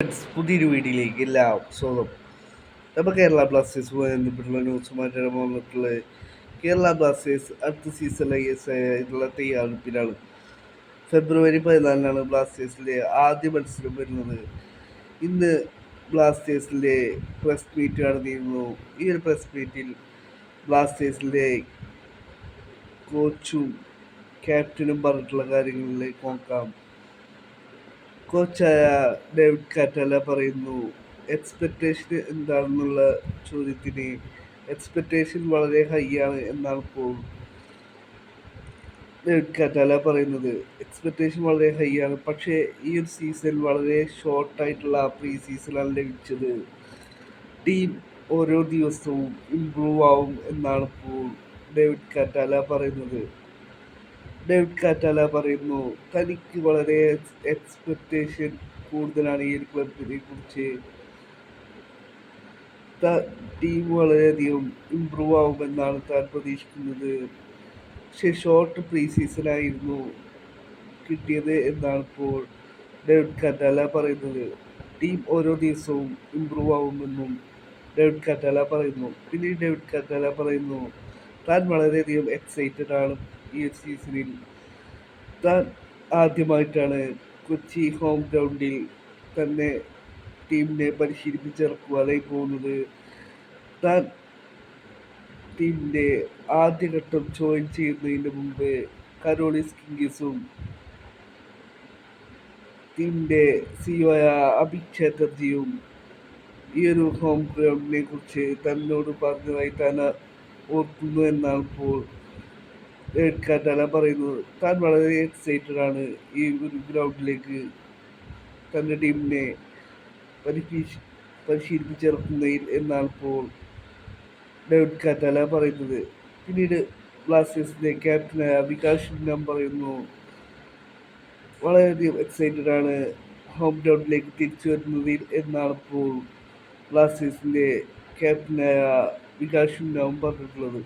പുതിയൊരു വീഡിയോയിലേക്ക് എല്ലാം സ്വാഗതം. അപ്പോൾ കേരള ബ്ലാസ്റ്റേഴ്സുമായി ബന്ധപ്പെട്ടുള്ള ന്യൂസുമായിട്ടാണ് വന്നിട്ടുള്ളത്. കേരള ബ്ലാസ്റ്റേഴ്സ് അടുത്ത സീസണിലെ ആയിട്ടുള്ള തയ്യാറെടുപ്പിലാണ്. ഫെബ്രുവരി 14 ബ്ലാസ്റ്റേഴ്സിൻ്റെ ആദ്യ മത്സരം വരുന്നത്. ഇന്ന് ബ്ലാസ്റ്റേഴ്സിൻ്റെ പ്രസ് മീറ്റ് നടന്നിരുന്നു. ഈ ഒരു പ്രസ് മീറ്റിൽ ബ്ലാസ്റ്റേഴ്സിൻ്റെ കോച്ചും ക്യാപ്റ്റനും പറഞ്ഞിട്ടുള്ള കാര്യങ്ങളിലേക്ക് നോക്കാം. കോച്ചായ ഡേവിഡ് കാറ്റാല പറയുന്നു, എക്സ്പെക്റ്റേഷൻ എന്താണെന്നുള്ള ചോദ്യത്തിന് എക്സ്പെക്റ്റേഷൻ വളരെ ഹൈ ആണ് എന്നാണ് ഇപ്പോൾ ഡേവിഡ് കാറ്റാല പറയുന്നത്. എക്സ്പെക്റ്റേഷൻ വളരെ ഹൈ ആണ്, പക്ഷേ ഈ ഒരു സീസൺ വളരെ ഷോർട്ടായിട്ടുള്ള പ്രീ സീസണാണ് ലഭിച്ചത്. ടീം ഓരോ ദിവസവും ഇമ്പ്രൂവ് ആവും എന്നാണ് ഇപ്പോൾ ഡേവിഡ് കാറ്റാല പറയുന്നത്. ഡേവിഡ് കാറ്റാല പറയുന്നു, തനിക്ക് വളരെ എക്സ്പെക്റ്റേഷൻ കൂടുതലാണ് ഈ ഒരു ക്ലബിനെ കുറിച്ച്. ടീം വളരെയധികം ഇമ്പ്രൂവ് ആവുമെന്നാണ് താൻ പ്രതീക്ഷിക്കുന്നത്. പക്ഷേ ഷോർട്ട് പ്രീ സീസണായിരുന്നു കിട്ടിയത് എന്നാണ് ഇപ്പോൾ ഡേവിഡ് കാറ്റാല പറയുന്നത്. ടീം ഓരോ ദിവസവും ഇമ്പ്രൂവ് ആവുമെന്നും ഡേവിഡ് കാറ്റാല പറയുന്നു. പിന്നീട് ഡേവിഡ് കാറ്റാല പറയുന്നു, താൻ വളരെയധികം എക്സൈറ്റഡ് ആണ്. ഈ സീസണിൽ താൻ ആദ്യമായിട്ടാണ് കൊച്ചി ഹോം ഗ്രൗണ്ടിൽ തന്നെ ടീമിനെ പരിശീലിപ്പിച്ചിറക്കുവാനായി പോകുന്നത്. താൻ ടീമിൻ്റെ ആദ്യഘട്ടം ജോയിൻ ചെയ്യുന്നതിന് മുമ്പ് കരോളിസ് കിംഗീസും ടീമിൻ്റെ സിഇഒ അഭിക് ചാറ്റർജിയും ഈ ഒരു ഹോം ഗ്രൗണ്ടിനെ കുറിച്ച് തന്നോട് പറഞ്ഞതായി താൻ ഓർക്കുന്നു എന്നാണ് ഇപ്പോൾ ഡേവിഡ് കാറ്റാല പറയുന്നത്. താൻ വളരെ എക്സൈറ്റഡ് ആണ് ഈ ഒരു ഗ്രൗണ്ടിലേക്ക് തൻ്റെ ടീമിനെ പരിശീലിപ്പിച്ചിറക്കുന്നതിൽ എന്നാണ് ഇപ്പോൾ ഡേവിഡ് കാറ്റാല പറയുന്നത്. പിന്നീട് ബ്ലാസ്റ്റേഴ്സിൻ്റെ ക്യാപ്റ്റനായ വികാസ് ഷിൻഡം പറയുന്നു, വളരെയധികം എക്സൈറ്റഡ് ആണ് ഹോം ഗ്രൗണ്ടിലേക്ക് തിരിച്ചു വരുന്നതിൽ എന്നാണ് ഇപ്പോൾ ബ്ലാസ്റ്റേഴ്സിൻ്റെ ക്യാപ്റ്റനായ വികാസ് ഷിൻഡം പറഞ്ഞിട്ടുള്ളത്.